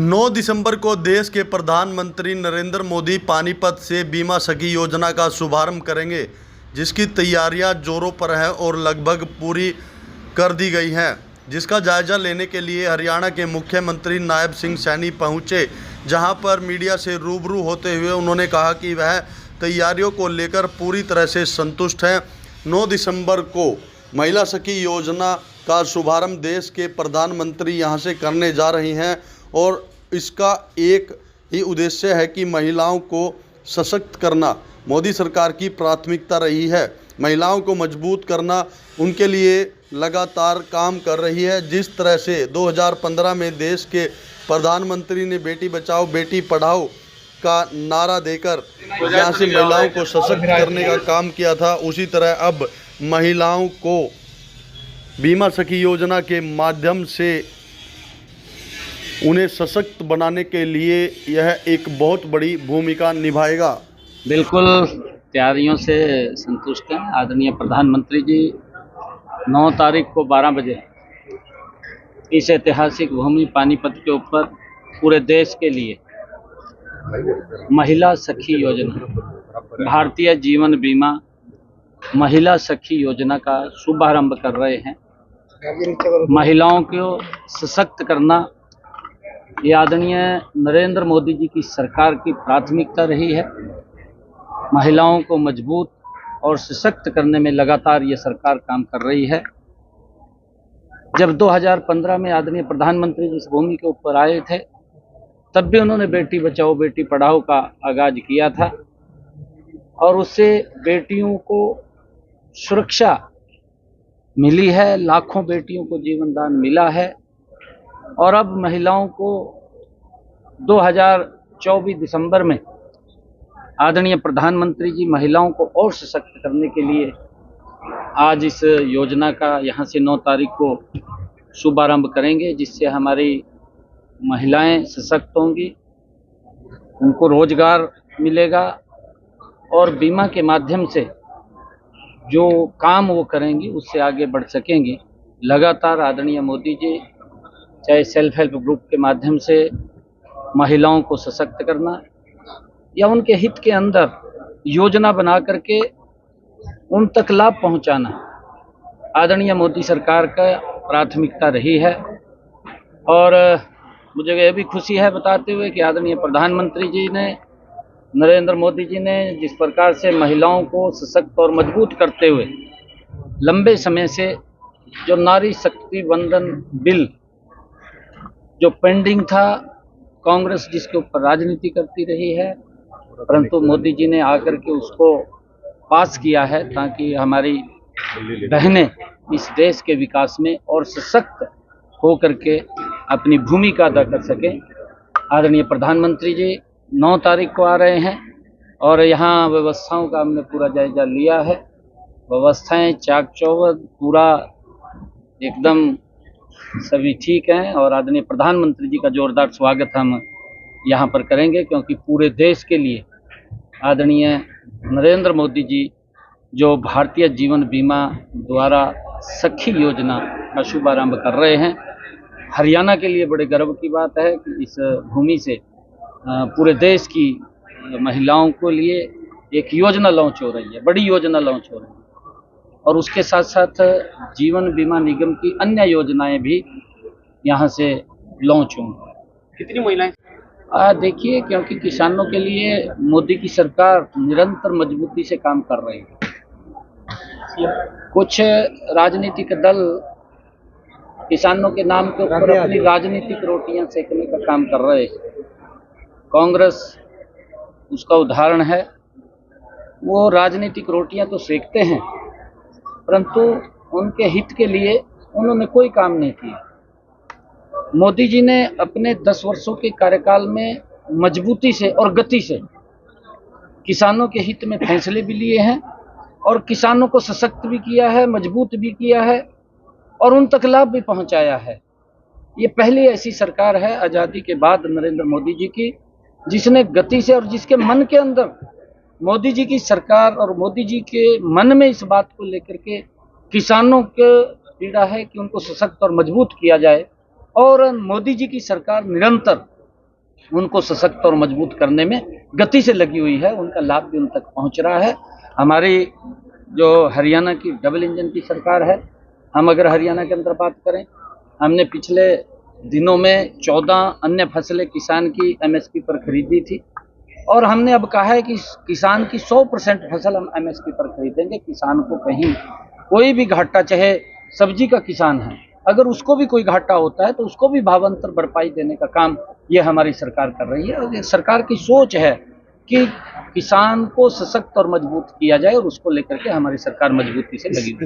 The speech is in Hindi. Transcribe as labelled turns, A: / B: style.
A: 9 दिसंबर को देश के प्रधानमंत्री नरेंद्र मोदी पानीपत से बीमा सखी योजना का शुभारंभ करेंगे, जिसकी तैयारियां जोरों पर हैं और लगभग पूरी कर दी गई हैं। जिसका जायजा लेने के लिए हरियाणा के मुख्यमंत्री नायब सिंह सैनी पहुंचे, जहां पर मीडिया से रूबरू होते हुए उन्होंने कहा कि वह तैयारियों को लेकर पूरी तरह से संतुष्ट हैं। 9 दिसंबर को महिला सखी योजना का शुभारंभ देश के प्रधानमंत्री यहां से करने जा रही हैं और इसका एक ही उद्देश्य है कि महिलाओं को सशक्त करना मोदी सरकार की प्राथमिकता रही है। महिलाओं को मजबूत करना उनके लिए लगातार काम कर रही है। जिस तरह से 2015 में देश के प्रधानमंत्री ने बेटी बचाओ बेटी पढ़ाओ का नारा देकर यहाँ से महिलाओं को सशक्त करने का काम किया था, उसी तरह अब महिलाओं को बीमा सखी योजना के माध्यम से उन्हें सशक्त बनाने के लिए यह एक बहुत बड़ी भूमिका निभाएगा।
B: बिल्कुल तैयारियों से संतुष्ट हैं। आदरणीय प्रधानमंत्री जी 9 तारीख को 12 बजे इस ऐतिहासिक भूमि पानीपत के ऊपर पूरे देश के लिए महिला सखी योजना, भारतीय जीवन बीमा महिला सखी योजना का शुभारंभ कर रहे हैं। महिलाओं को सशक्त करना ये आदरणीय नरेंद्र मोदी जी की सरकार की प्राथमिकता रही है। महिलाओं को मजबूत और सशक्त करने में लगातार ये सरकार काम कर रही है। जब 2015 में आदरणीय प्रधानमंत्री जी इस भूमि के ऊपर आए थे, तब भी उन्होंने बेटी बचाओ बेटी पढ़ाओ का आगाज किया था और उससे बेटियों को सुरक्षा मिली है, लाखों बेटियों को जीवन दान मिला है। और अब महिलाओं को 2024 दिसंबर में आदरणीय प्रधानमंत्री जी महिलाओं को और सशक्त करने के लिए आज इस योजना का यहाँ से 9 तारीख को शुभारंभ करेंगे, जिससे हमारी महिलाएं सशक्त होंगी, उनको रोजगार मिलेगा और बीमा के माध्यम से जो काम वो करेंगी उससे आगे बढ़ सकेंगी। लगातार आदरणीय मोदी जी चाहे सेल्फ हेल्प ग्रुप के माध्यम से महिलाओं को सशक्त करना या उनके हित के अंदर योजना बना करके उन तक लाभ पहुंचाना आदरणीय मोदी सरकार का प्राथमिकता रही है। और मुझे यह भी खुशी है बताते हुए कि आदरणीय प्रधानमंत्री जी ने नरेंद्र मोदी जी ने जिस प्रकार से महिलाओं को सशक्त और मजबूत करते हुए लंबे समय से जो नारी शक्ति वंदन बिल जो पेंडिंग था, कांग्रेस जिसके ऊपर राजनीति करती रही है, परंतु मोदी जी ने आकर के उसको पास किया है ताकि हमारी बहनें इस देश के विकास में और सशक्त हो करके अपनी भूमिका अदा कर सकें। आदरणीय प्रधानमंत्री जी 9 तारीख को आ रहे हैं और यहाँ व्यवस्थाओं का हमने पूरा जायजा लिया है। व्यवस्थाएं चाक चौबंद पूरा एकदम सभी ठीक हैं और आदरणीय प्रधानमंत्री जी का जोरदार स्वागत हम यहाँ पर करेंगे, क्योंकि पूरे देश के लिए आदरणीय नरेंद्र मोदी जी जो भारतीय जीवन बीमा द्वारा सखी योजना का शुभारंभ कर रहे हैं, हरियाणा के लिए बड़े गर्व की बात है कि इस भूमि से पूरे देश की महिलाओं को लिए एक योजना लॉन्च हो रही है, बड़ी योजना लॉन्च हो रही है और उसके साथ साथ जीवन बीमा निगम की अन्य योजनाएं भी यहाँ से लॉन्च होंगी।
C: कितनी महिलाएं?
B: देखिए, क्योंकि किसानों के लिए मोदी की सरकार निरंतर मजबूती से काम कर रही है। कुछ राजनीतिक दल किसानों के नाम के ऊपर अपनी राजनीतिक रोटियां सेकने का काम कर रहे हैं। कांग्रेस उसका उदाहरण है। वो राजनीतिक रोटियां तो सेकते हैं, परंतु उनके हित के लिए उन्होंने कोई काम नहीं किया। मोदी जी ने अपने 10 वर्षों के कार्यकाल में मजबूती से और गति से किसानों के हित में फैसले भी लिए हैं और किसानों को सशक्त भी किया है, मजबूत भी किया है और उन तक लाभ भी पहुंचाया है। ये पहली ऐसी सरकार है आज़ादी के बाद नरेंद्र मोदी जी की, जिसने गति से और जिसके मन के अंदर मोदी जी की सरकार और मोदी जी के मन में इस बात को लेकर के किसानों के पीड़ा है कि उनको सशक्त और मजबूत किया जाए। और मोदी जी की सरकार निरंतर उनको सशक्त और मजबूत करने में गति से लगी हुई है, उनका लाभ भी उन तक पहुंच रहा है। हमारी जो हरियाणा की डबल इंजन की सरकार है, हम अगर हरियाणा के अंदर बात करें, हमने पिछले दिनों में 14 अन्य फसलें किसान की एमएसपी पर खरीदी थी और हमने अब कहा है कि किसान की 100% फसल हम एमएसपी पर खरीदेंगे। किसान को कहीं कोई भी घाटा, चाहे सब्जी का किसान है, अगर उसको भी कोई घाटा होता है तो उसको भी भावांतर भरपाई देने का काम ये हमारी सरकार कर रही है। और ये सरकार की सोच है कि किसान को सशक्त और मजबूत किया जाए और उसको लेकर के हमारी सरकार मजबूती से लगी हुई है।